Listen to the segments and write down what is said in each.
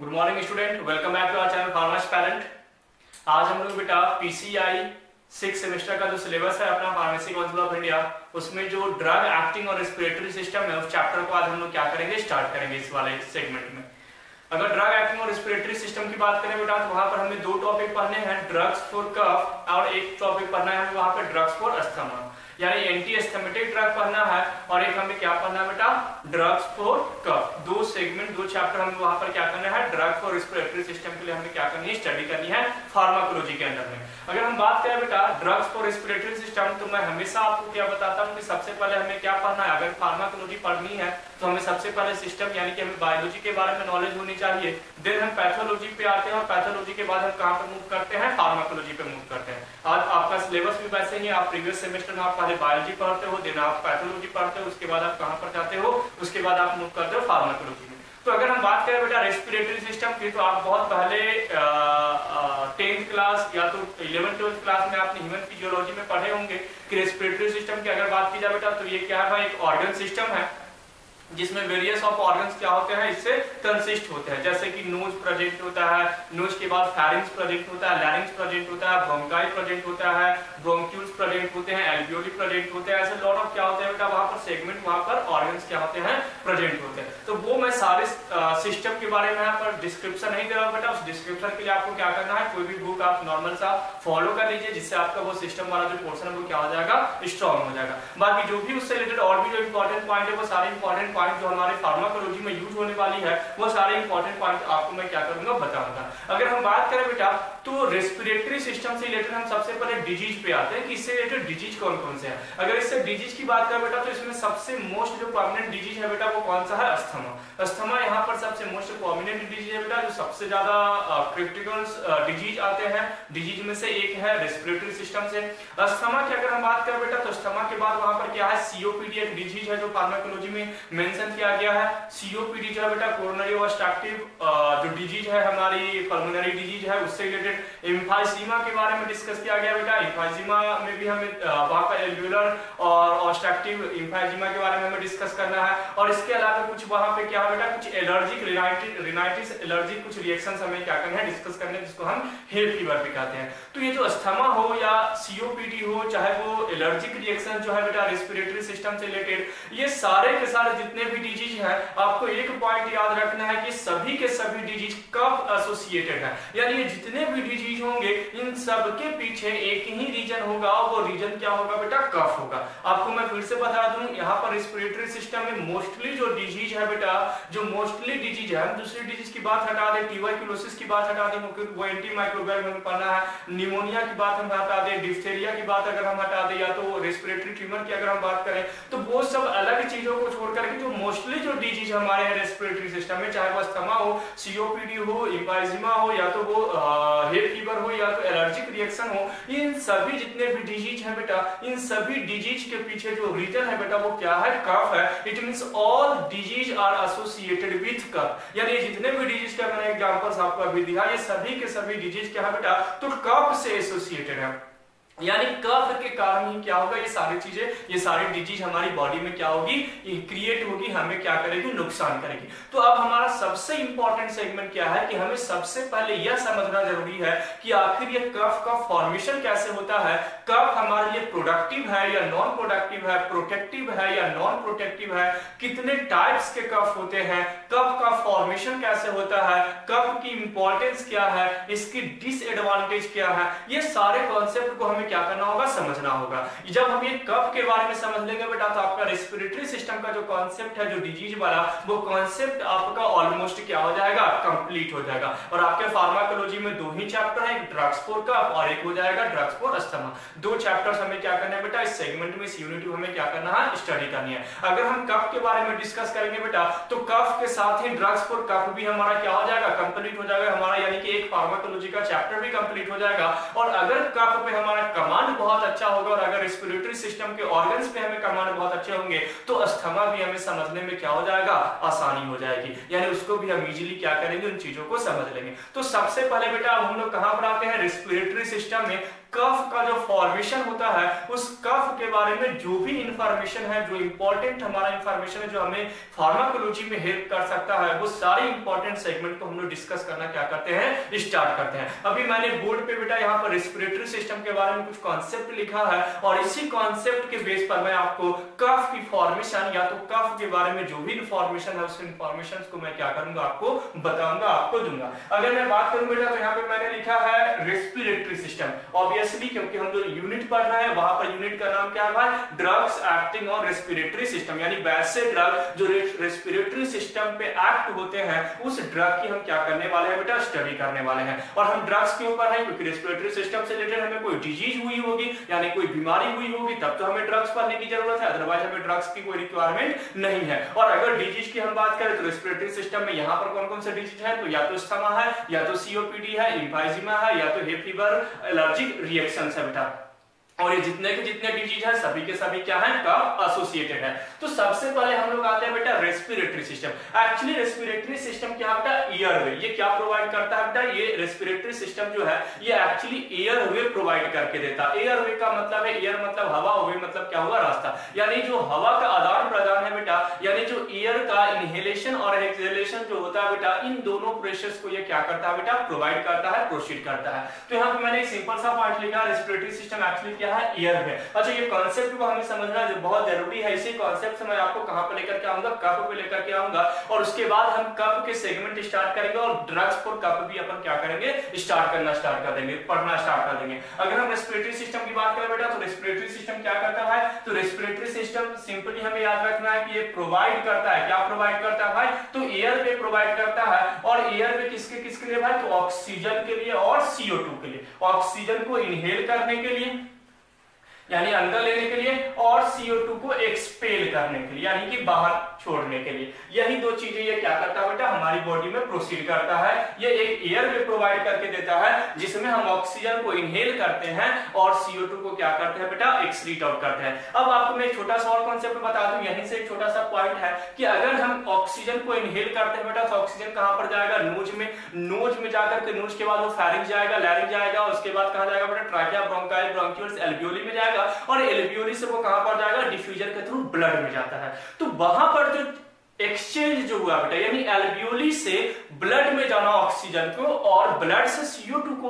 Good morning student, welcome back to our channel फार्मास्पेरेंट। आज हम लोग बेटा पीसीआई 6 सेमेस्टर का जो सिलेबस है अपना फार्मेसी काउंसिल ऑफ इंडिया, उसमें जो ड्रग एक्टिंग और रेस्पिरेटरी सिस्टम है उस चैप्टर को आज हम लोग क्या करेंगे, स्टार्ट करेंगे इस वाले सेगमेंट में। अगर ड्रग एक्टिंग और रेस्पिरेटरी सिस्टम की बात करें बेटा तो वहां पर हमें दो टॉपिक पढ़ने हैं, ड्रग्स फॉर कफ और एक टॉपिक पढ़ना है वहां पर ड्रग्स फॉर अस्थमा, यानी एंटी एस्थेमेटिक ड्रग पढ़ना है और एक हमें क्या पढ़ना है बेटा, ड्रग्स फॉर कफ। दो सेगमेंट, दो चैप्टर हमें वहां पर क्या करना है, ड्रग फॉर रेस्पिरेटरी सिस्टम के लिए हमें क्या करनी है, स्टडी करनी है फार्माकोलॉजी के अंदर में। अगर हम बात करें बेटा ड्रग्स फॉर रेस्पिरेटरी सिस्टम तो मैं हमेशा आपको क्या बताता हूँ कि सबसे पहले हमें क्या पढ़ना है, अगर फार्माकोलॉजी पढ़नी है तो हमें सबसे पहले सिस्टम यानी कि हमें बायोलॉजी के बारे में नॉलेज होनी चाहिए, देन हम पैथोलॉजी पे आते हैं और पैथोलॉजी के बाद हम कहां पर मूव करते हैं, फार्माकोलॉजी पे मूव करते हैं। आज आपका सिलेबस भी वैसे ही है, आप प्रीवियस सेमेस्टर में आप पहले बायोलॉजी पढ़ते हो, देन आप पैथोलॉजी पढ़ते हो, उसके बाद आप कहां पर जाते हो, उसके बाद आप मूव करते हो फार्माकोलॉजी में। तो अगर हम बात करें बेटा रेस्पिरेटरी सिस्टम की तो आप बहुत पहले 10th क्लास या तो 11th-12th क्लास में आपने ह्यूमन फिजियोलॉजी में पढ़े होंगे कि रेस्पिरेटरी सिस्टम की अगर बात की जाए बेटा तो ये क्या है, एक ऑर्गन सिस्टम है जिसमें वेरियस ऑफ ऑर्गन्स क्या होते हैं, इससे कंसिस्ट होते हैं। जैसे कि नोज प्रेजेंट होता है, नोज के बाद फेरिंग्स प्रेजेंट होता है, लैरिंग्स प्रेजेंट होता है, ब्रोंकाई प्रेजेंट होता है, ब्रोंक्यूल्स प्रेजेंट होते हैं, एल्वियोली प्रेजेंट होते हैं, ऐसे लॉट ऑफ क्या होते हैं बेटा वहां पर सेगमेंट, वहां पर ऑर्गन्स क्या होते हैं, प्रेजेंट होते हैं। तो वो मैं सारे सिस्टम के बारे में यहाँ पर डिस्क्रिप्शन नहीं दे रहा हूँ बेटा, उस डिस्क्रिप्शन के लिए आपको क्या करना है, कोई भी बुक आप नॉर्मल सा फॉलो कर लीजिए जिससे आपका वो सिस्टम वाला जो पोर्शन है वो क्या हो जाएगा, स्ट्रॉन्ग हो जाएगा। बाकी जो भी उससे रिलेटेड और भी जो इंपॉर्टेंट पॉइंट है वो सारे इंपॉर्टेंट पॉइंट जो हमारे फार्माकोलॉजी में यूज होने वाली है वो सारे इंपॉर्टेंट पॉइंट आपको मैं क्या करूंगा, बताऊंगा। अगर हम बात करें बेटा तो रेस्पिरेटरी सिस्टम से रिलेटेड हम सबसे पहले डिजीज पे आते हैं कि इससे रिलेटेड डिजीज कौन कौन से हैं। अगर इससे डिजीज की बात करें बेटा तो इसमें सबसे मोस्ट जो प्रोमिनेंट डिजीज है बेटा वो कौन सा है, अस्थमा। अस्थमा यहाँ पर सबसे मोस्ट प्रोमिनेंट डिजीज है बेटा, जो सबसे ज्यादा क्रिटिकल डिजीज आते हैं, डिजीज में से एक है रेस्पिरेटरी सिस्टम से। अस्थमा की अगर हम बात करें बेटा तो अस्थमा के बाद वहां पर क्या है, सीओपीडी एक डिजीज है जो फार्माकोलॉजी में मेंशन किया गया है। सीओपीडी जो है बेटा कोरोनरी ऑब्स्ट्रक्टिव जो डिजीज है हमारी पल्मोनरी डिजीज है उससे रिलेटेड। एम्फाइसीमा के बारे में डिस्कस किया गया बेटा, एम्फाइसीमा में भी हमें वहां पर एल्वियोलर और ऑब्स्ट्रक्टिव एम्फाइसीमा के बारे में हमें डिस्कस करना है। और इसके अलावा कुछ वहां पे क्या है बेटा, कुछ एलर्जिक रिनाइटिस एलर्जिक कुछ रिएक्शंस हमें क्या करना है, डिस्कस करने हैं, जिसको हम हे फीवर भी कहते हैं। तो ये जो अस्थमा हो या सीओपीडी हो, चाहे वो एलर्जिक रिएक्शन जो है बेटा रेस्पिरेटरी सिस्टम से रिलेटेड, ये सारे के सारे जितने भी डिजीज हैं आपको एक पॉइंट याद रखना है कि सभी के सभी डिजीज कफ एसोसिएटेड है, यानी ये जितने भी डिजीज होंगे इन सब के पीछे एक ही रीजन होगा, वो रीजन क्या होगा बेटा, कफ होगा। आपको मैं फिर से बता दूं यहाँ पर रेस्पिरेटरी सिस्टम में मोस्टली जो डिजीज है बेटा, जो मोस्टली डिजीज है, हम दूसरी डिजीज की बात हटा दें, ट्यूबरकुलोसिस की बात हटा दें क्योंकि वो एंटी माइक्रोबियल में पढ़ना है, निमोनिया की बात हम हटा दें, डिप्थेरिया की बात अगर हम हटा दें, या तो रेस्पिरेटरी ट्यूमर की अगर हम बात करें, तो वो सब अलग चीजों को छोड़कर के जो मोस्टली जो डिजीज हमारे रेस्पिरेटरी सिस्टम में, चाहे वो अस्थमा हो, सीओपीडी हो, एम्फाइसीमा हो, या तो वो हे फीवर हो, या तो एलर्जिक रिएक्शन हो, इन सभी जितने भी डिजीज है बेटा, इन सभी डिजीज के पीछे जो रीजन है बेटा वो क्या है, कफ है। It means all disease are associated with kapha, यानी जितने भी डिजीज के मैंने एग्जांपल्स आपको अभी दिया, ये सभी के सभी डिजीज क्या है बेटा, तो कफ से एसोसिएटेड है, यानी कफ के कारण ही क्या होगा, ये सारी चीजें, ये सारी डिजीज हमारी बॉडी में क्या होगी, क्रिएट होगी, हमें क्या करेगी, नुकसान करेगी। तो अब हमारा सबसे इंपॉर्टेंट सेगमेंट क्या है कि हमें सबसे पहले यह समझना जरूरी है कि आखिर ये कफ का फॉर्मेशन कैसे होता है, कफ हमारे लिए प्रोडक्टिव है या नॉन प्रोडक्टिव है, प्रोटेक्टिव है या नॉन प्रोटेक्टिव है, कितने टाइप्स के कफ होते हैं, कफ का फॉर्मेशन कैसे होता है, कफ की इंपॉर्टेंस क्या है, इसकी डिसएडवांटेज क्या है, ये सारे कॉन्सेप्ट को हमें क्या करना होगा, समझना होगा। जब हम ये कफ के बारे में समझ लेंगे बेटा तो आपका रेस्पिरेटरी सिस्टम का जो कॉन्सेप्ट है, जो डिजीज वाला, वो कॉन्सेप्ट आपका ऑलमोस्ट क्या हो जाएगा, कंप्लीट हो जाएगा। और आपके फार्माकोलॉजी में दो ही चैप्टर है, एक ड्रग्स फॉर कफ और एक हो जाएगा ड्रग्स फॉर अस्थमा। दो चैप्टर्स हमें क्या करना है बेटा, इस सेगमेंट में, इस यूनिट में हमें क्या करना है, स्टडी करनी है। अगर हम कफ के बारे में डिस्कस करेंगे बेटा तो कफ के साथ ही ड्रग्स फॉर कफ भी हमारा क्या हो जाएगा, कंप्लीट हो जाएगा हमारा, यानी कि एक फार्माकोलॉजी का चैप्टर भी कंप्लीट हो जाएगा। और अगर कफ पे हमारा कमांड बहुत अच्छा होगा और अगर रेस्पिरेटरी सिस्टम के ऑर्गन्स पे हमें कमांड बहुत अच्छे होंगे तो अस्थमा भी हमें समझने में क्या हो जाएगा, आसानी हो जाएगी, यानी उसको भी हम इजीली क्या करेंगे, उन चीजों को समझ लेंगे। तो सबसे पहले बेटा हम लोग कहां पर आते हैं, रेस्पिरेटरी सिस्टम में कफ का जो फॉर्मेशन होता है उस कफ के बारे में जो भी इंफॉर्मेशन है, जो इंपॉर्टेंट हमारा इंफॉर्मेशन है, जो हमें फार्माकोलॉजी में हेल्प कर सकता है, वो सारे इंपॉर्टेंट सेगमेंट को हम लोग डिस्कस करना क्या करते हैं, स्टार्ट करते हैं। अभी मैंने बोर्ड पे बेटा यहाँ पर रेस्पिरेटरी सिस्टम के बारे में कुछ कॉन्सेप्ट लिखा है और इसी कॉन्सेप्ट के बेस पर मैं आपको कफ की फॉर्मेशन या तो कफ के बारे में जो भी इंफॉर्मेशन है उस इंफॉर्मेशन को मैं क्या करूंगा, आपको बताऊंगा, आपको दूंगा। अगर मैं बात करूं बेटा तो यहाँ पे मैंने लिखा है रेस्पिरेटरी सिस्टम, ऑब्वियसली क्योंकि हम लोग यूनिट पढ़ रहे हैं, वहां पर यूनिट का नाम क्या है, drugs acting on respiratory system, यानी वैसे ड्रग जो रेस्पिरेटरी सिस्टम पे एक्ट होते हैं उस ड्रग की हम क्या करने वाले हैं बेटा, स्टडी करने वाले हैं। और हम ड्रग्स क्यों पढ़ रहे हैं, क्योंकि रेस्पिरेटरी सिस्टम से रिलेटेड हमें कोई डिजीज हुई होगी, यानी कोई बीमारी हुई होगी, तब तो हमें ड्रग्स पढ़ने की जरूरत है, अदरवाइज हमें ड्रग्स की कोई रिक्वायरमेंट नहीं है। और अगर डिजीज की हम बात करें तो रेस्पिरेटरी सिस्टम में यहाँ पर कौन कौन से डिजीज है, तो या तो अस्थमा है, या तो सीओपीडी है, एम्फाइजिमा है, या तो हे फीवर, एलर्जिक रिएक्शंस है बेटा। और ये जितने के जितने डिजीज है सभी के सभी क्या है, कफ एसोसिएटेड है। तो सबसे पहले हम लोग आते हैं बेटा respiratory system. Actually respiratory system क्या बेटा, एयरवे। ये क्या प्रोवाइड करता है बेटा, ये रेस्पिरेटरी सिस्टम जो है ये एक्चुअली एयरवे प्रोवाइड करके देता है। एयरवे का मतलब है, एयर मतलब हवा, वे मतलब क्या हुआ, रास्ता, यानी जो हवा का आदान प्रदान है बेटा, यानी जो एयर का इनहेलेशन और एक्सहेलेशन जो होता है बेटा, इन दोनों प्रोसेस को ये क्या करता है बेटा, प्रोवाइड करता है, प्रोसीड करता है। तो यहाँ पे मैंने एक सिंपल सा पॉइंट लिखा, रेस्पिरेटरी सिस्टम एक्चुअली क्या है, एयर है। अच्छा, ये कॉन्सेप्ट को हमें समझना जो बहुत जरूरी है। इसी कॉन्सेप्ट से मैं आपको कहां पर लेकर के आऊंगा, कफ पे लेकर के आऊंगा, और उसके बाद हम कफ के सेगमेंट स्टार्ट करेंगे और ड्रग्स फॉर कफ भी अपन क्या करेंगे, स्टार्ट कर देंगे, पढ़ना स्टार्ट कर देंगे। अगर हम रेस्पिरेटरी सिस्टम की बात करें बेटा तो रेस्पिरेटरी सिस्टम क्या करता है, तो रेस्पिरेटरी सिस्टम सिंपली हमें याद रखना है कि ये प्रोवाइड करता है, क्या प्रोवाइड करता है भाई, तो एयर पे प्रोवाइड करता है। और एयर पे किसके किसके लिए भाई, तो ऑक्सीजन के लिए और CO2 के लिए। ऑक्सीजन को इनहेल करने के लिए यानी अंदर लेने के लिए, और CO2 को एक्सपेल करने के लिए यानी कि बाहर छोड़ने के लिए। यही दो चीजें ये क्या करता है बेटा, हमारी बॉडी में प्रोसीड करता है। ये एक एयर वे प्रोवाइड करके देता है जिसमें हम ऑक्सीजन को इनहेल करते हैं और CO2 को क्या करते हैं बेटा, एक्सक्रीट आउट करते हैं। अब आपको मैं एक छोटा सा और कॉन्सेप्ट बता दूं, यहीं से एक छोटा सा पॉइंट है कि अगर हम ऑक्सीजन को इनहेल करते हैं बेटा तो ऑक्सीजन कहां पर जाएगा, नोज में। नोज में जाकर के नोज के बाद वो फेरिंक्स जाएगा, लैरिंक्स जाएगा, उसके बाद कहां जाएगा बेटा, ट्रैकिया, ब्रोंकाइल, ब्रोंक्यूल्स, एल्वियोली में जाएगा, और एल्वियोली से वो कहां पर जाएगा, डिफ्यूजन के थ्रू ब्लड में जाता है। तो वहां पर जो एक्सचेंज जो हुआ बेटा, यानी एल्वियोली से ब्लड में जाना ऑक्सीजन को और ब्लड से CO2 को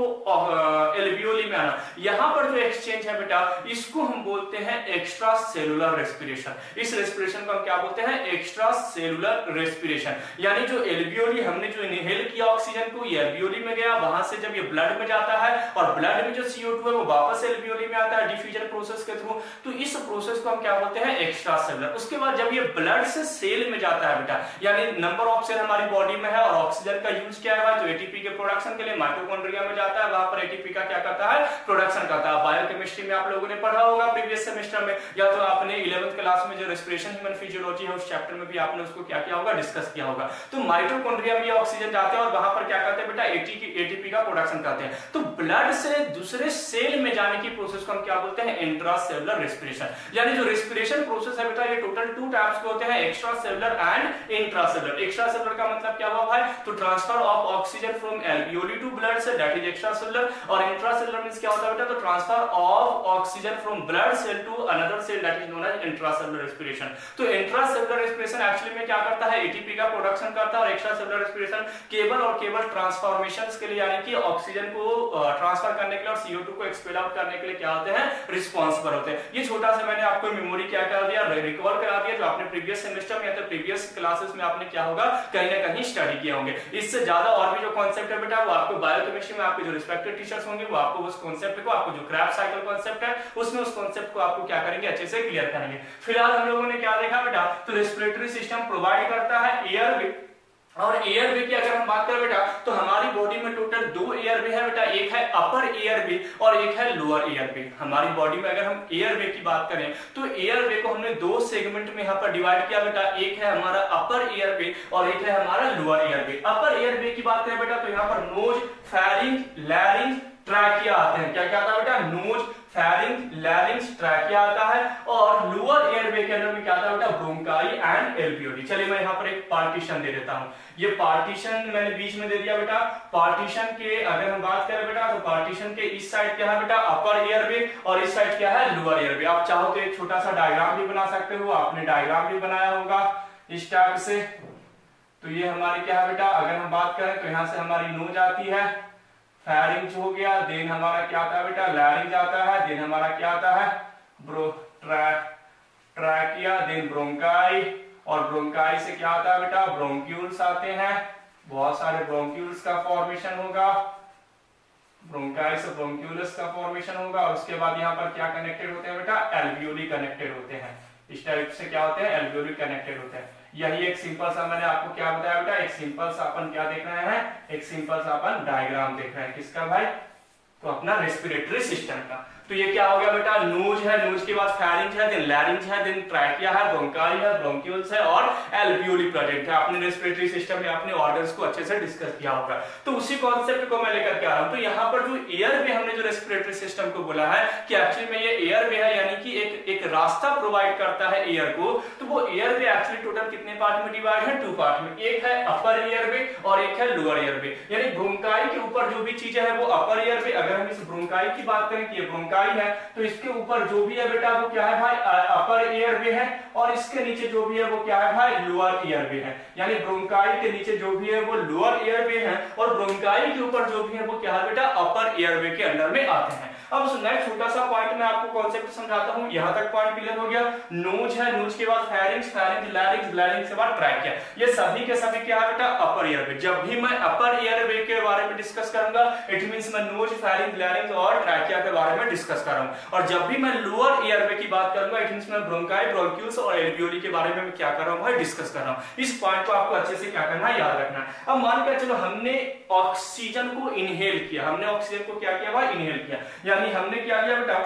एल्वियोली में आना, यहां पर जो एक्सचेंज है बेटा इसको हम बोलते हैं एक्स्ट्रा सेलुलर रेस्पिरेशन। इस रेस्पिरेशन को हम क्या बोलते हैं, एक्स्ट्रा सेलुलर रेस्पिरेशन। यानी जो एल्वियोली हमने जो इनहेल किया ऑक्सीजन को, ये एल्वियोली में गया, वहां से जब ये ब्लड में जाता है और ब्लड में जो CO2 है वो वापस एल्वियोली में आता है डिफ्यूजन प्रोसेस के थ्रू, तो इस प्रोसेस को हम क्या बोलते हैं, एक्स्ट्रा सेलुलर। उसके बाद जब ये ब्लड से सेल में जाता है बेटा, यानी नंबर ऑफ सेल हमारी बॉडी में है और ऑक्सीजन का यूज क्या है, तो एटीपी के प्रोडक्शन के लिए माइटोकॉन्ड्रिया में जाता है, वहां पर एटीपी का क्या करता है, प्रोडक्शन करता है। बायोकेमिस्ट्री में आप लोगों ने पढ़ा होगा प्रीवियस सेमेस्टर में, या तो आपने 11th क्लास में जो रेस्पिरेशन ह्यूमन फिजियोलॉजी है उस चैप्टर में भी आपने उसको क्या किया होगा, डिस्कस किया होगा। तो माइटोकॉन्ड्रिया में ऑक्सीजन जाते हैं और वहां पर क्या करते हैं बेटा, एटीपी का प्रोडक्शन करते हैं। तो ब्लड से दूसरे सेल में जाने की प्रोसेस को हम क्या बोलते हैं, इंट्रासेलुलर रेस्पिरेशन। यानी जो रेस्पिरेशन प्रोसेस है बेटा ये टोटल 2 टाइप्स के होते हैं, extra cellular and intracellular. Extra cellular का मतलब क्या हुआ भाई, तो transfer of oxygen from alveoli to blood से, दैट इज एक्स्ट्रा सेलुलर। और इंट्रासेलुलर मींस क्या होता है बेटा, तो transfer of oxygen from blood cell to another cell, that is known as intracellular respiration. तो इंट्रासेलुलर रेस्पिरेशन एक्चुअली में क्या करता है, एटीपी का प्रोडक्शन करता है, और एक्स्ट्रा सेलुलर रेस्पिरेशन केवल और केवल ट्रांसफॉर्मेशंस के लिए, यानी कि ऑक्सीजन को ट्रांसफर करने के लिए और CO2 को एक्सपेल आउट करने के लिए क्या होते हैं, रिस्पांसिबल होते हैं। ये छोटा सा मैंने आपको मेमोरी क्या कर दिया, रिकॉल करा दिया, जो आपने प्रीवियस सेमेस्टर में या तो प्रीवियस क्लासेस में आपने क्या होगा, कहीं ना कहीं स्टडी किए होंगे। इससे ज्यादा और भी जो कॉन्सेप्ट है बेटा वो आपको बायोकेमिस्ट्री में आपके जो रिस्पेक्टेड टीचर्स होंगे वो आपको उस कॉन्सेप्ट को, आपको जो क्रेब्स साइकिल कॉन्सेप्ट है उसमें उस कॉन्सेप्ट को आपको क्या करेंगे, अच्छे से क्लियर करेंगे। फिलहाल हम लोगों ने क्या देखा बेटा, तो रेस्पिरेटरी सिस्टम प्रोवाइड करता है एयर, और एयर वे की अगर हम बात करें बेटा तो हमारी बॉडी में टोटल 2 एयर वे है बेटा, एक है अपर एयर वे और एक है लोअर एयर वे। हमारी बॉडी में अगर हम एयर वे की बात करें तो एयर वे को हमने 2 सेगमेंट में यहाँ पर डिवाइड किया बेटा, एक है हमारा अपर एयर वे और एक है हमारा लोअर एयर वे। अपर एयर वे की बात करें बेटा तो यहाँ पर नोज, फेरिंक्स, लैरिंक्स, ट्रैकिया आते हैं। क्या क्या आता है बेटा? नोज, फेरिंग्स, लैरिंग्स, ट्रैकिया आता है, और लोअर एयरवे के अंदर में क्या आता है बेटा? Bronchi and alveoli. चलिए मैं यहाँ पर एक पार्टीशन दे देता हूँ। ये पार्टीशन मैंने बीच में दे दिया बेटा। पार्टीशन के अगर हम बात करें बेटा, तो पार्टीशन के इस साइड क्या है बेटा? अपर एयरवे, और इस साइड क्या है? Lower airway. आप चाहो तो एक छोटा सा डायग्राम भी बना सकते हो, आपने डायग्राम भी बनाया होगा इस टाइप से। तो ये हमारी क्या है बेटा? अगर हम बात करें तो यहाँ से हमारी नोज आती है, फेरिंग्स हो गया, देन हमारा क्या आता है बेटा? लैरिंग्स आता है, देन हमारा क्या आता है? ट्रैकिया, देन ब्रोंकाई, और ब्रोंकाई से क्या आता है बेटा? ब्रोंक्यूल्स आते हैं, बहुत सारे ब्रोंक्यूल्स का फॉर्मेशन होगा, ब्रोंकाई से ब्रोंक्यूलस का फॉर्मेशन होगा। और उसके बाद यहाँ पर क्या कनेक्टेड होते हैं बेटा? एल्वियोली कनेक्टेड होते हैं। इस टाइप से क्या होते हैं? एल्वियोली कनेक्टेड होते हैं। यही एक सिंपल सा मैंने आपको क्या बताया बेटा? एक सिंपल सा अपन क्या देख रहे हैं? एक सिंपल सा अपन डायग्राम देख रहे हैं। किसका भाई? तो अपना रेस्पिरेटरी सिस्टम का। तो ये क्या हो गया बेटा? नोज है, नोज के बाद फेरिंज है, देन लैरिंज है, देन ट्रैकिया है, ब्रोंकाई है, ब्रोंक्यूल्स है, और एल्वियोली प्रोजेक्ट है। आपने रेस्पिरेटरी सिस्टम में अपने ऑर्गन्स को अच्छे से डिस्कस किया होगा। तो उसी कॉन्सेप्ट को मैं लेकर के आ रहा हूं। तो यहाँ पर जो एयर वे हमने जो रेस्पिरेटरी सिस्टम को बोला है कि एक्चुअली में ये एयर वे है, यानी कि एक रास्ता प्रोवाइड करता है एयर को। तो वो एयर वे एक्चुअली टोटल कितने पार्ट में डिवाइड है? 2 पार्ट में। एक है अपर एयर वे और एक है लोअर एयर वे। यानी ब्रोंकाई के ऊपर जो भी चीजें है वो अपर एयर वे। अगर हम इस ब्रोंकाई की बात करें कि ये ब्रोंकाई है, तो इसके ऊपर जो भी है बेटा वो क्या है भाई? अपर एयर वे है, और इसके नीचे जो भी है वो क्या है भाई? लोअर एयर वे है। यानी ब्रोंकाई के नीचे जो भी है वो लोअर एयर वे है, और ब्रोंकाई के ऊपर जो भी है वो क्या है बेटा? अपर एयर वे के अंडर में आते हैं। अब नेक्स्ट छोटा सा पॉइंट मैं आपको कॉन्सेप्ट समझाता हूं। यहां तक पॉइंट क्लियर हो गया? नोज है, नोज के बाद फेरिंग्स, फेरिंग्स लैरिंग्स, लैरिंग्स के बाद ट्रैकिया। ये सभी के सभी क्या है बेटा? अपर एयर वे। जब भी मैं अपर एयर वे के बारे में डिस्कस करूंगा, इट मींस मैं नोज, फेरिंग्स, लैरिंग्स और ट्रैकिया के बारे में डिस्कस कर रहा हूं। और जब भी मैं लोअर एयर वे की बात करूंगा, इट मींस मैं ब्रोंकाई, ब्रोंक्यूल्स और एल्वियोली के बारे में मैं क्या कर रहा हूं भाई? डिस्कस कर रहा हूं। इस पॉइंट को आपको अच्छे से क्या करना है? याद रखना है। अब मान के चलो हमने ऑक्सीजन को इनहेल किया, हमने ऑक्सीजन को क्या किया भाई? इनहेल किया। यानी हमने क्या किया बेटा?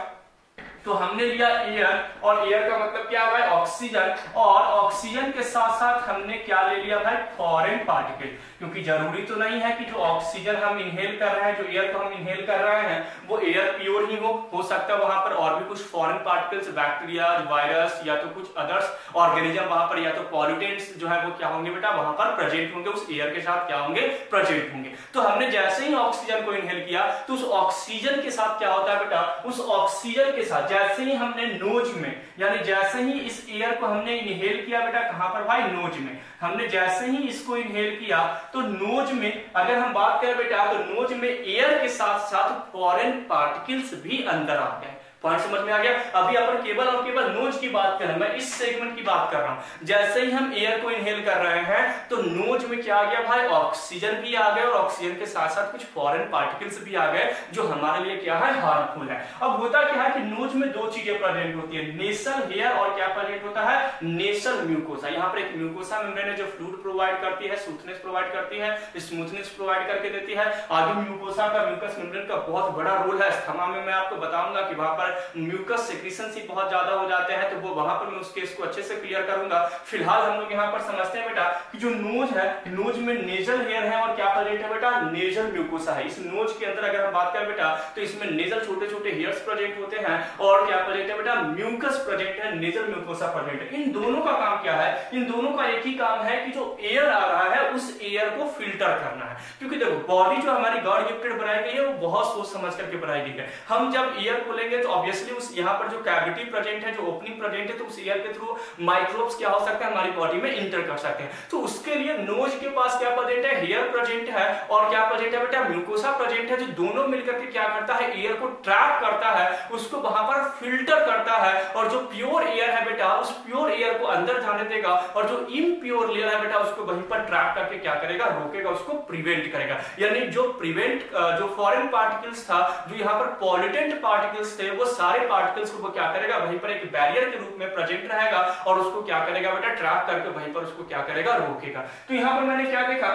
तो हमने लिया एयर, और एयर का मतलब क्या है? ऑक्सीजन। और ऑक्सीजन के साथ साथ हमने क्या ले लिया भाई? Foreign particle. क्योंकि जरूरी तो नहीं है कि जो ऑक्सीजन हम इनहेल कर रहे हैं, जो एयर को हम इनहेल कर रहे हैं, वो एयर प्योर ही हो सकता है वहां पर और भी कुछ फॉरेन पार्टिकल्स, बैक्टीरिया, वायरस या तो कुछ अदर्स ऑर्गेनिज्म वहां पर, या तो पॉल्यूटेंट्स जो है वो क्या होंगे बेटा? वहां पर प्रेजेंट होंगे, उस एयर के साथ क्या होंगे? प्रेजेंट होंगे। तो हमने जैसे ही ऑक्सीजन को इनहेल किया, तो उस ऑक्सीजन के साथ क्या होता है बेटा? उस ऑक्सीजन के साथ जैसे ही हमने नोज में, यानी जैसे ही इस एयर को हमने इनहेल किया बेटा, कहां पर भाई? नोज में। हमने जैसे ही इसको इनहेल किया, तो नोज में अगर हम बात करें बेटा, तो नोज में एयर के साथ साथ फॉरेन पार्टिकल्स भी अंदर आ गए। पॉइंट समझ में आ गया? अभी अपन केवल और केवल नोज की बात कर रहे हैं, मैं इस सेगमेंट की बात कर रहा हूं। जैसे ही हम एयर को इनहेल कर रहे हैं, तो नोज में क्या आ गया भाई? ऑक्सीजन भी आ गया, और ऑक्सीजन के साथ साथ कुछ फॉरेन पार्टिकल्स भी आ गए, जो हमारे लिए क्या है? हार्मफुल है। अब होता क्या है कि नोज में 2 चीजें प्रेजेंट होती है, नेसल हेयर और क्या प्रेजेंट होता है? नेसल म्यूकोसा। यहाँ पर एक म्यूकोसा मेम्ब्रेन है जो फ्लूइड प्रोवाइड करती है, स्मूथनेस प्रोवाइड करती है, स्मूथनेस प्रोवाइड करके देती है। आगे म्यूकोसा का, म्यूकस मेम्ब्रेन का बहुत बड़ा रोल है। स्थमा में मैं आपको बताऊंगा कि वहां पर म्यूकस सेक्रीशन ही बहुत ज्यादा हो जाते हैं, तो वो वहां पर मैं उस केस को अच्छे से क्लियर करूंगा। फिलहाल हम लोग यहाँ पर समझते हैं बेटा कि जो नोज है, नोज में नेजल हेयर है, और क्या प्रेजेंट है बेटा? नेजल म्यूकोसा है। इस नोज के अंदर अगर हम बात करें बेटा, तो इसमें नेजल छोटे छोटे हेयर्स प्रेजेंट होते हैं, और क्या प्रेजेंट है बेटा? म्यूकस प्रेजेंट है, नेजल म्यूकोसा प्रेजेंट है। इन दोनों का काम क्या है? इन दोनों का एक ही काम है कि जो एयर आ रहा है, उस एयर को फिल्टर करना है। क्योंकि देखो, बॉडी जो हमारी गॉड गिफ्टेड बनाई गई है, वो बहुत सोच समझ करके बनाई गई है। हम जब एयर खोलेंगे, तो ऑब्वियसली उस यहाँ पर जो कैविटी प्रेजेंट है, जो ओपनिंग प्रेजेंट है, तो उस एयर के थ्रू माइक्रोब्स क्या हो सकता है? हमारी बॉडी में इंटर कर सकते हैं। तो उसके लिए नोज के पास क्या प्रेजेंट है? हेयर प्रेजेंट है, और क्या प्रेजेंट है बेटा? म्यूकोसा प्रेजेंट है, जो दोनों मिलकर के क्या करता है? एयर को ट्रैप करता है, उसको वहां पर फिल्टर करता है, और जो प्योर एयर है बेटा, उस प्योर एयर को अंदर जाने देगा, और जो इम्प्योर एयर है बेटा, उसको वहीं पर ट्रैप करके क्या करेगा? रोकेगा, उसको प्रिवेंट करेगा। यानी जो जो फॉरेन पार्टिकल्स था, जो यहाँ पर पॉल्यूटेंट पार्टिकल्स थे, वो सारे पार्टिकल्स को क्या करेगा? वहीं पर एक बैरियर के रूप में प्रेजेंट रहेगा, और उसको क्या करेगा बेटा? ट्रैप करके वहीं पर उसको क्या करेगा? रोकेगा। तो यहाँ पर मैंने क्या देखा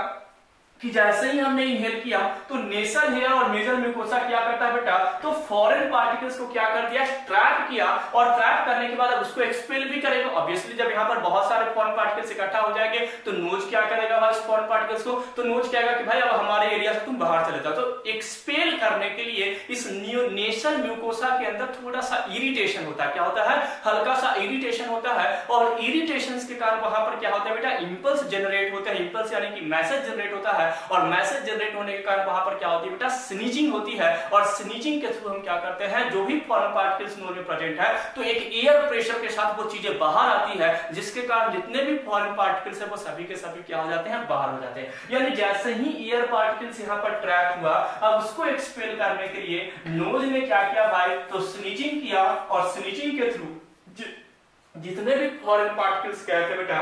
कि जैसे ही हमने इनहेल किया, तो नेसल हेयर और नेजल म्यूकोसा क्या करता है बेटा? तो फॉरेन पार्टिकल्स को क्या कर दिया? ट्रैप किया, और ट्रैप करने के बाद अब उसको एक्सपेल भी करेगा। ऑब्वियसली जब यहाँ पर बहुत सारे फॉरेन पार्टिकल्स पार्टिकल्स इकट्ठा हो जाएंगे तो नोज क्या करेगा भाई फॉरेन पार्टिकल्स को, तो नोज कहेगा कि भाई अब हमारे एरिया से तुम बाहर चले जाओ। तो एक्सपेल करने के लिए इस नेसल म्यूकोसा के अंदर थोड़ा सा इरिटेशन होता है। क्या होता है? हल्का सा इरिटेशन होता है, और इरिटेशन के कारण वहां पर क्या होता है बेटा, इंपल्स जनरेट होते हैं। इंपल्स यानी कि मैसेज जनरेट होता है, और मैसेज जनरेट होने के कारण वहां पर क्या होती है बेटा, स्नीजिंग होती है। और स्नीजिंग के थ्रू हम क्या करते हैं, जो भी फॉरेन पार्टिकल्स नोज में प्रेजेंट है तो एक एयर प्रेशर के साथ वो चीजें बाहर आती है, जिसके कारण जितने भी फॉरेन पार्टिकल्स है वो सभी के सभी क्या हो जाते हैं, बाहर हो जाते हैं। यानी जैसे ही एयर पार्टिकल्स यहाँ पर ट्रैप हुआ, अब उसको एक्सपेल करने के लिए नोज ने क्या किया भाई, तो स्नीजिंग किया, और स्नीजिंग के थ्रू जितने भी फॉरेन पार्टिकल्स गए थे बेटा,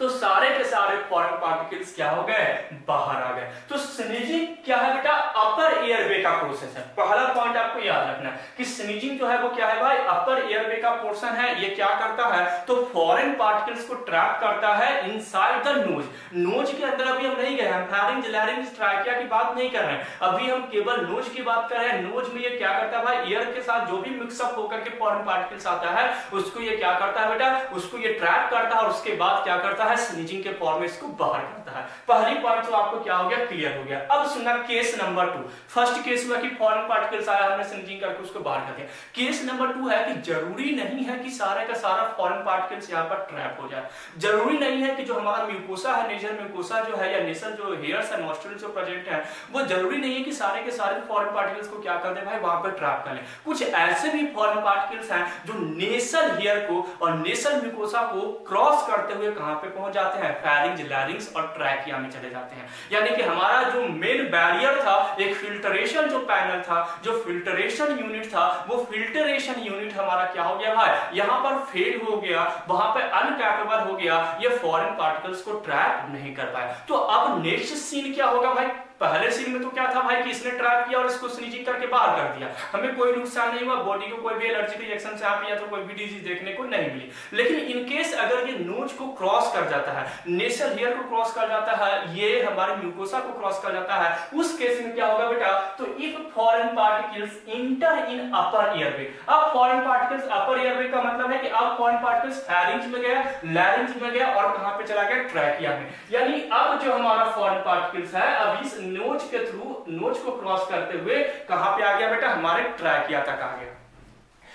तो सारे के सारे फॉरेन पार्टिकल्स क्या हो गए, बाहर आ गए। तो स्नीजिंग क्या है बेटा, अपर एयरवे का प्रोसेस है। पहला पॉइंट आपको याद रखना है कि स्नीजिंग जो है वो क्या है भाई, अपर एयरवे का पोर्शन है। ये क्या करता है, तो फॉरेन पार्टिकल्स को ट्रैप करता है इनसाइड द नोज। नोज के अंदर अभी हम नहीं गए, हम फैरिंज, लैरिंज, ट्रैकिया की बात नहीं कर रहे हैं, अभी हम केवल नोज की बात कर रहे हैं। नोज में ये क्या करता है भाई, एयर के साथ जो भी मिक्सअप होकर के फॉरेन पार्टिकल्स आता है उसको ये क्या करता है बेटा, उसको ये ट्रैप करता है, और उसके बाद क्या करता है, स्नीजिंग के फॉर्म में इसको बाहर करता है। पहली पॉइंट तो आपको क्या हो गया, क्लियर हो गया। अब सुनना केस नंबर 2। फर्स्ट केस हुआ कि फॉरेन पार्टिकल्स आया, हमने स्नीजिंग करके उसको बाहर कर दिया। केस नंबर 2 है कि जरूरी नहीं है कि सारे का सारा फॉरेन पार्टिकल्स यहाँ पर ट्रैप हो जाए। जरूरी नहीं है कि जो हमारा म्यूकोसा है, नेजल म्यूकोसा जो है, या नेसल जो हेयर्स है, नॉस्ट्रिल्स जो प्रेजेंट है, वो जरूरी नहीं है कि सारे के सारे फॉरेन पार्टिकल्स को क्या कर दे भाई, वहां पर ट्रैप कर ले। कुछ ऐसे भी फॉरेन पार्टिकल्स हैं जो नेसल हेयर को और नेसल म्यूकोसा को क्रॉस करते हुए कहां पे पहुंच जाते हैं, फैरिंज, लैरिंग्स और ट्रैकिया में चले जाते हैं। यानी कि हमारा जो मेन बैरियर था, एक फिल्टरेशन जो पैनल था, जो फिल्टरेशन यूनिट था, वो फिल्टरेशन यूनिट हमारा क्या हो गया भाई, यहां पर फेल हो गया, वहां पे अनकैपेबल हो गया, ये फॉरेन पार्टिकल्स को ट्रैप नहीं कर पाए। तो अब नेक्स्ट सीन क्या होगा भाई, पहले सीन में तो क्या था भाई कि इसने ट्रैप किया और इसको स्नीजिंग करके बाहर कर दिया, हमें कोई नुकसान नहीं हुआ, बॉडी को कोई भी एलर्जिक रिएक्शन से आप या तो कोई भी डिजीज देखने को नहीं मिली। लेकिन इन केस अगर ये नोज को क्रॉस कर जाता है, नेसल हेयर को क्रॉस कर जाता है, ये हमारे म्यूकोसा को क्रॉस कर जाता है, उस केस में क्या होगा बेटा, तो if foreign particles inter in upper airway. अब फॉरेन पार्टिकल्स अपर एयरवे का मतलब है कि अब फॉरेन पार्टिकल्स फैरिंज में गया, लैरिंज में गया, और कहां पे चला गया, ट्रैकिया में। यानी अब जो हमारा फॉरेन पार्टिकल्स है, अब इस नोज के थ्रू, नोज को क्रॉस करते हुए कहां पे आ गया बेटा, हमारे ट्रैकिया तक आ गया।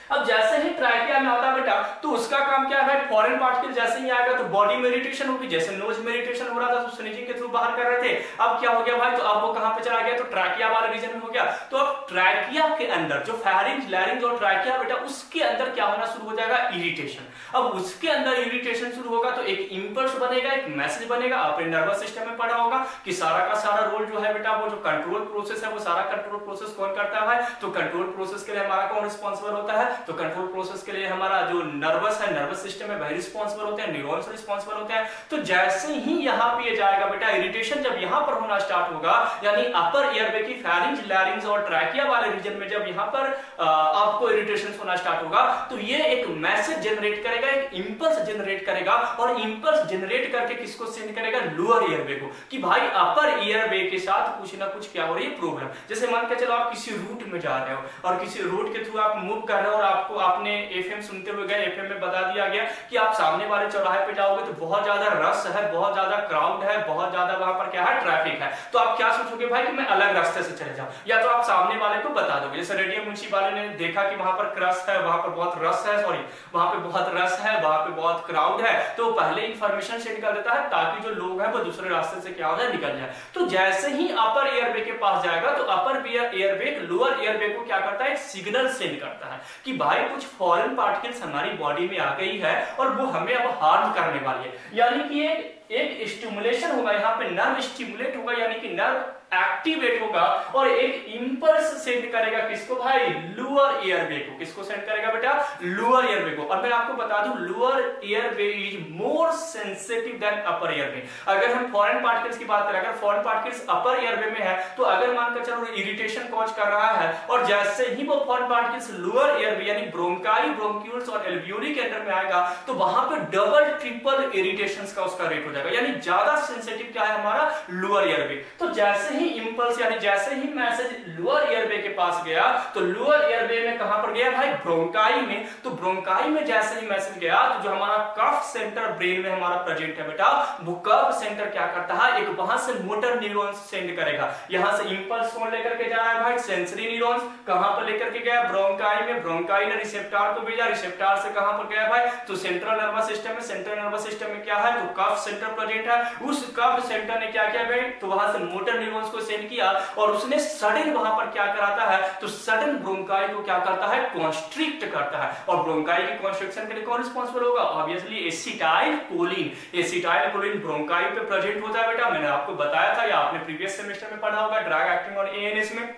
अब जैसे ही ट्रैकिया में आता है बेटा, तो उसका काम क्या है भाई, फॉरेन पार्टिकल जैसे ही आएगा तो बॉडी में इरिटेशन होगी, जैसे नोज में इरिटेशन हो रहा था तो स्नीजिंग के थ्रू बाहर कर रहे थे, अब क्या हो गया भाई, तो अब वो कहां पे चला गया, तो ट्रैकिया वाले रीजन में हो गया। तो अब ट्रैकिया के अंदर जो फैरिंज, लैरिंज और ट्रैकिया बेटा, उसके अंदर क्या होना शुरू हो जाएगा, इरिटेशन। अब उसके अंदर इरिटेशन शुरू होगा तो एक इंपल्स बनेगा, एक मैसेज बनेगा, अपने नर्वस सिस्टम में पड़ा होगा कि सारा का सारा रोल जो है बेटा, वो जो कंट्रोल प्रोसेस है, वो सारा कंट्रोल प्रोसेस कौन करता है भाई, तो कंट्रोल प्रोसेस के लिए हमारा कौन रिस्पॉन्सिबल होता है, तो कंट्रोल प्रोसेस के लिए हमारा जो नर्वस है, नर्वस सिस्टम है, वही रिस्पॉन्सिबल होते हैं, न्यूरॉन्स रिस्पॉन्सिबल होते हैं। तो जैसे ही यहां पे जाएगा बेटा, इरिटेशन जब यहां पर होना स्टार्ट होगा, यानी अपर एयरवे की फैरिंज, लैरिंग्स और ट्रैकिया वाले रीजन में जब यहां पर आपको इरिटेशन होना स्टार्ट होगा, तो ये एक मैसेज जनरेट करेगा, एक इंपल्स जनरेट करेगा, और इंपल्स जनरेट करके किसको सेंड करेगा, लोअर एयरवे को, कि भाई अपर एयरवे के साथ कुछ ना कुछ क्या हो रही है, प्रॉब्लम। जैसे मान के चलो आप किसी रूट में जा रहे हो और किसी रूट के थ्रू आप मूव कर रहे हो, और आपको आपने एफएम सुनते हुए गए, एफएम में बता दिया गया कि आप सामने वाले चौराहे पे जाओगे तो बहुत ज्यादा रश है, बहुत ज्यादा क्राउड है, बहुत ज्यादा वहां पर क्या है, ट्रैफिक है। तो आप क्या सोचोगे भाई कि मैं अलग रास्ते से चले जाऊं, या तो आप सामने वाले को बता दोगे। जैसे रेडियो मुंशी वाले ने देखा कि वहां पर क्रश है, वहां पर बहुत रश है, सॉरी वहां पे बहुत रश है, वहां पे बहुत क्राउड है, तो पहले इंफॉर्मेशन सेंड कर देता है ताकि जो लोग हैं वो दूसरे रास्ते से क्या हो जाए, निकल जाए। तो जैसे ही अपर एयरवे के पास जाएगा तो अपर एयरवे लोअर एयरवे को क्या करता है, एक सिग्नल सेंड करता है कि भाई कुछ फॉरेन पार्टिकल्स हमारी बॉडी में आ गई है और वो हमें अब हार्म करने वाली है। यानी कि एक स्टिमुलेशन होगा, यहाँ पे नर्व स्टिमुलेट होगा, यानी कि नर्व एक्टिवेट होगा, और एक इंपल्स सेंड करेगा किसको भाई, लोअर एयरवे को। किसको सेंड करेगा बेटा, लोअर एयरवे को। और मैं आपको बता दूं, lower airway is more sensitive then upper airway. अगर हम फॉरेन पार्टिकल्स की बात करें, अगर फॉरेन पार्टिकल्स अपर एयरवे में है तो अगर मानकर चलो इरिटेशन कॉज कर रहा है, और जैसे ही वो फॉरेन पार्टिकल्स लोअर एयरवे यानी ब्रोंकाई, ब्रोंक्यूल्स और एल्वियोली के अंदर में आएगा, तो वहां पे डबल ट्रिपल इरिटेशंस का उसका रेट हो जाएगा। यानी ज्यादा सेंसिटिव क्या है हमारा, लोअर एयरवे। तो जैसे ही ही इंपल्स यानी जैसे ही मैसेज लोअर एयरवे के पास गया तो लोअर एयरवे में कहां पर गया भाई, ब्रोंकाई में। तो ब्रोंकाई में जैसे ही मैसेज गया तो जो हमारा कफ सेंटर ब्रेन में हमारा प्रेजेंट है बेटा, वो कफ सेंटर क्या करता है, एक वहां से मोटर न्यूरॉन्स सेंड करेगा। यहां से इंपल्स कौन लेकर के जा रहा है भाई, सेंसरी न्यूरॉन्स। कहां पर लेकर के गया, ब्रोंकाई में। ब्रोंकाई ने रिसेप्टर को भेजा, रिसेप्टर से कहां पर गया भाई, तो सेंट्रल नर्वस सिस्टम में। सेंट्रल नर्वस सिस्टम में क्या है, तो कफ सेंटर प्रेजेंट है। उस कफ सेंटर ने क्या किया भाई, तो वहां से मोटर न्यूरॉन्स को सेंड किया और उसने सडन वहां पर क्या कराता है, तो सडन ब्रोंकाई को क्या करता है, कॉन्स्ट्रिक्ट करता है। और ब्रोंकाई की कॉन्स्ट्रिक्शन के लिए कौन रिस्पांसिबल होगा, obviously acetyl choline. Acetyl choline bronchi पे प्रेजेंट होता है बेटा, मैंने आपको बताया था या आपने प्रीवियस सेमेस्टर में पढ़ा होगा ड्रग एक्टिंग और एएनएस में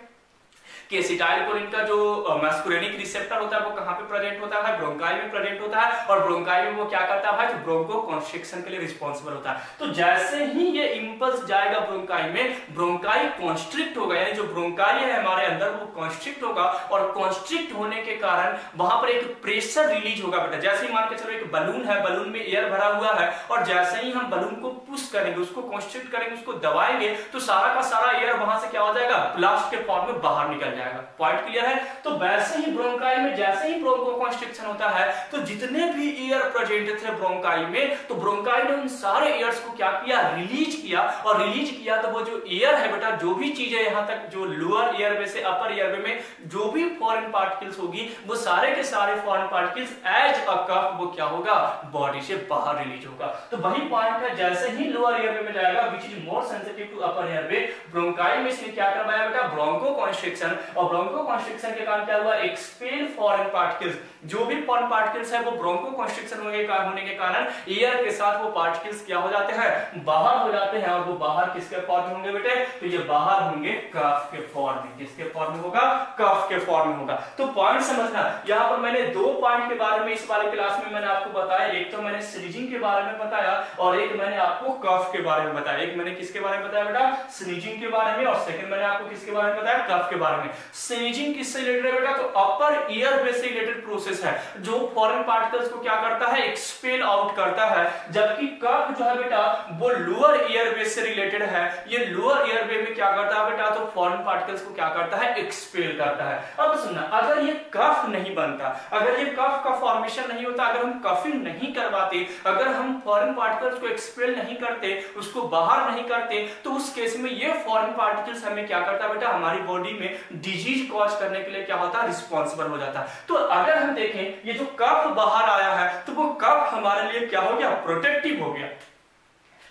कि एसिटाइल कोलिन का जो मस्कुरेनिक रिसेप्टर होता है वो कहां पे प्रेजेंट होता है, ब्रोंकाई में प्रेजेंट होता है। और ब्रोंकाई में वो क्या करता है भाई, तो ब्रोंको कॉन्स्ट्रिक्शन के लिए रिस्पांसिबल होता है। तो जैसे ही ये इंपल्स जाएगा ब्रोंकाई में, ब्रोंकाई कॉन्स्ट्रिक्ट होगा, यानी जो ब्रोंकाई है हमारे अंदर वो कॉन्स्ट्रिक्ट होगा। और कॉन्स्ट्रिक्ट होने के कारण वहां पर एक प्रेशर रिलीज होगा बेटा। जैसे ही मान के चलो एक बलून है, बलून में एयर भरा हुआ है और जैसे ही हम बलून को पुश करेंगे, उसको कॉन्स्ट्रिक्ट करेंगे, उसको दबाएंगे तो सारा का सारा एयर वहां से क्या हो जाएगा, ब्लास्ट के फॉर्म में बाहर निकल जाएगा। पॉइंट क्लियर है। तो वैसे ही ब्रोंकाई में जैसे ही ब्रोंको कॉन्स्ट्रिक्शन होता है तो जितने भी एयर प्रेजेंट थे ब्रोंकाई में, तो ब्रोंकाई ने उन सारे एयर्स को क्या किया, रिलीज किया। और रिलीज किया तो वो जो एयर है बेटा, जो भी चीजें यहां तक जो लोअर एयरवे से अपर एयरवे में जो भी फॉरेन पार्टिकल्स होगी, वो सारे के सारे फॉरेन पार्टिकल्स एज अ कफ वो क्या होगा, बॉडी से बाहर रिलीज होगा। तो वही पॉइंट है, जैसे ही लोअर एयरवे में जाएगा which is more sensitive to upper airway, bronchi में इसने क्या करवाया बेटा, ब्रोंको कॉन्स्ट्रिक्शन। और ब्रोंको कॉन्स्ट्रिक्शन के कारण क्या हुआ, एक्सपेल फॉरेन पार्टिकल्स। जो भी फॉरेन पार्टिकल्स है वो ब्रोंको कॉन्स्ट्रिक्शन होने के कारण एयर के साथ वो पार्टिकल्स क्या हो जाते हैं, बाहर हो जाते हैं। और वो बाहर किसके फॉर्म में होंगे बेटे, तो ये बाहर होंगे कफ के फॉर्म में। किसके फॉर्म में होगा, कफ के फॉर्म में होगा। तो पॉइंट समझना, यहां पर मैंने दो पॉइंट के बारे में इस वाले क्लास में मैंने आपको बताया। एक तो मैंने स्नीजिंग के बारे में बताया और एक मैंने आपको कफ के बारे में बताया। एक मैंने किसके बारे में बताया बेटा, स्नीजिंग के बारे में, और सेकंड मैंने आपको किसके बारे में बताया, कफ के बारे में। स्नीजिंग किससे रिलेटेड है बेटा, तो अपर एयरवे से रिलेटेड प्रोसेस है, जो फॉरेन पार्टिकल्स को क्या करता है, एक्सपेल आउट करता है। जबकि कफ जो है बेटा वो लोअर एयरवे से रिलेटेड है। ये लोअर एयरवे में क्या करता है बेटा, तो फॉरेन पार्टिकल्स को क्या करता है, एक्सपेल करता है। अब सुनना, अगर ये कफ नहीं बनता, अगर ये कफ का फॉर्मेशन नहीं होता, अगर हम कफिंग नहीं करवाते, अगर हम फॉरेन पार्टिकल्स को एक्सपेल नहीं करते, उसको बाहर नहीं करते, तो उस केस में ये फॉरेन पार्टिकल्स हमें क्या करता है बेटा, हमारी बॉडी में डिजीज कॉज करने के लिए क्या होता है, रिस्पॉन्सिबल हो जाता है। तो अगर हम देखें ये जो कफ बाहर आया है तो वो कफ हमारे लिए क्या हो गया, प्रोटेक्टिव हो गया।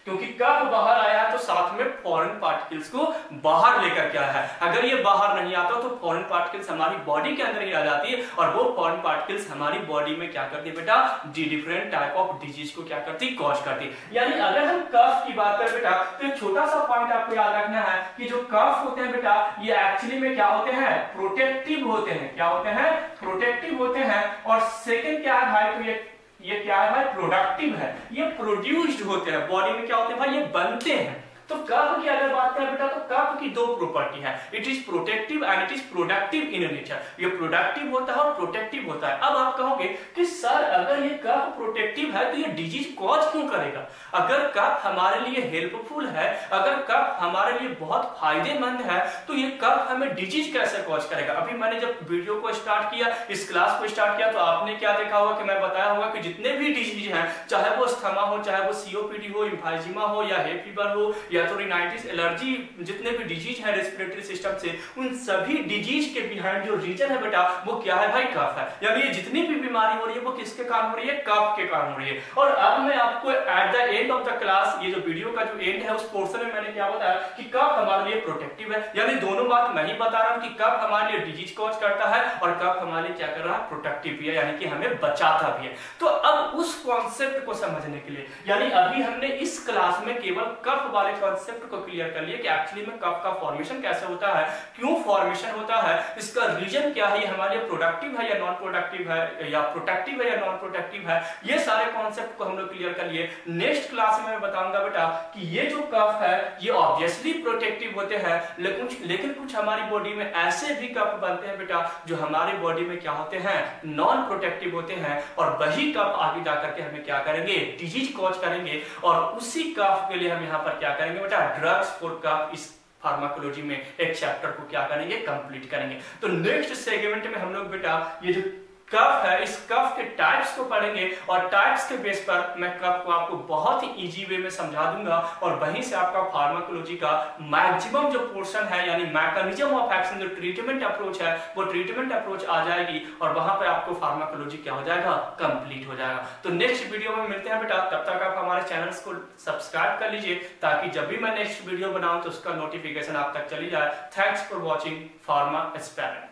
क्योंकि कफ बाहर आया तो साथ में फॉरेन पार्टिकल्स को बाहर लेकर के आया है। अगर ये बाहर नहीं आता तो फॉरेन पार्टिकल्स हमारी बॉडी के अंदर ही आ जाती है और वो फॉरेन पार्टिकल्स हमारी बॉडी में क्या करती है बेटा, डिफरेंट टाइप ऑफ डिजीज को क्या करती, कॉज करती। यानी अगर हम कफ की बात करें बेटा तो एक छोटा सा पॉइंट आपको याद रखना है कि जो कफ होते हैं बेटा ये एक्चुअली में क्या होते हैं, प्रोटेक्टिव होते हैं। क्या होते हैं, प्रोटेक्टिव होते हैं। और सेकेंड क्या है भाई, तो ये क्या है भाई, प्रोडक्टिव है। ये प्रोड्यूस्ड होते हैं, बॉडी में क्या होते हैं भाई, ये बनते हैं। तो कफ की अगर बात करें बेटा तो कफ की दो प्रॉपर्टी है, it is protective and it is productive in nature. ये प्रोडक्टिव होता है और प्रोटेक्टिव होता है। अब आप कहोगे कि सर अगर ये कफ प्रोटेक्टिव है तो ये डिजीज कॉज क्यों करेगा। अगर कफ हमारे लिए हेल्पफुल है, अगर कफ हमारे लिए बहुत फायदेमंद है, तो ये कफ हमें डिजीज कैसे कॉज करेगा। अभी मैंने जब वीडियो को स्टार्ट किया, इस क्लास को स्टार्ट किया, तो आपने क्या देखा होगा कि मैं बताया होगा कि जितने भी डिजीज हैं, चाहे वो अस्थमा हो, चाहे वो सीओपीडी हो, एम्फाइजिमा हो या हे फीवर हो या तो रिनाइटिस, एलर्जी, जितने भी डिजीज है रेस्पिरेटरी सिस्टम से, उन सभी डिजीज के बिहाइंड जो रीजन है बेटा वो क्या है भाई, कफ है। यानी ये जितनी भी बीमारी हो रही है वो किसके कारण हो रही है, कफ के कारण हो रही है। और अब मैं आपको at the end of the class, ये जो वीडियो का जो एंड है उस पोर्शन में मैंने क्या बताया कि कफ हमारे लिए प्रोटेक्टिव है। यानी दोनों बात मैं ही बता रहा हूं कि कफ हमारे लिए डिजीज कॉज करता है और कफ हमारे लिए क्या कर रहा है, प्रोटेक्टिव भी है, यानी कि हमें बचाता भी है। तो अब उस कॉन्सेप्ट को समझने के लिए, यानी अभी हमने इस क्लास में केवल कफ वाले कॉन्सेप्ट को क्लियर कर लिया कि एक्चुअली में कफ का फॉर्मेशन कैसे होता है, क्यों फॉर्मेशन होता है, इसका रीजन क्या है, ये हमारे लिए प्रोडक्टिव है या नॉन प्रोडक्टिव है, या प्रोटेक्टिव है या नॉन प्रोटेक्टिव है। ये सारे कॉन्सेप्ट को हम लोग क्लियर कर लिए। नेक्स्ट क्लास में मैं बताऊंगा बेटा कि ये जो कफ है ये ऑब्वियसली प्रोटेक्टिव होते हैं, लेकिन कुछ हमारी बॉडी में ऐसे भी कफ बनते हैं बेटा जो हमारी बॉडी में क्या होते हैं, नॉन प्रोटेक्टिव होते हैं। और वही कफ आगे जाकर के हमें क्या करेंगे, डिजीज कॉज करेंगे। और उसी कफ के लिए हम यहाँ पर क्या करेंगे बेटा, ड्रग्स फॉर कफ, इस फार्माकोलॉजी में एक चैप्टर को क्या करेंगे, कंप्लीट करेंगे। तो नेक्स्ट सेगमेंट में हम लोग बेटा ये जो कफ है, इस कफ के टाइप्स को पढ़ेंगे और टाइप्स के बेस पर मैं कफ को आपको बहुत ही इजी वे में समझा दूंगा और वहीं से आपका फार्माकोलॉजी का मैक्सिमम जो पोर्शन है यानी मैकेनिज्म ऑफ एक्शन, जो ट्रीटमेंट अप्रोच है, वो ट्रीटमेंट अप्रोच आ जाएगी और वहां पे आपको फार्माकोलॉजी क्या हो जाएगा, कंप्लीट हो जाएगा। तो नेक्स्ट वीडियो में मिलते हैं बेटा, तब तक आप हमारे चैनल्स को सब्सक्राइब कर लीजिए ताकि जब भी मैं नेक्स्ट वीडियो बनाऊं तो उसका नोटिफिकेशन आप तक चली जाए। Thanks for watching pharma aspirant.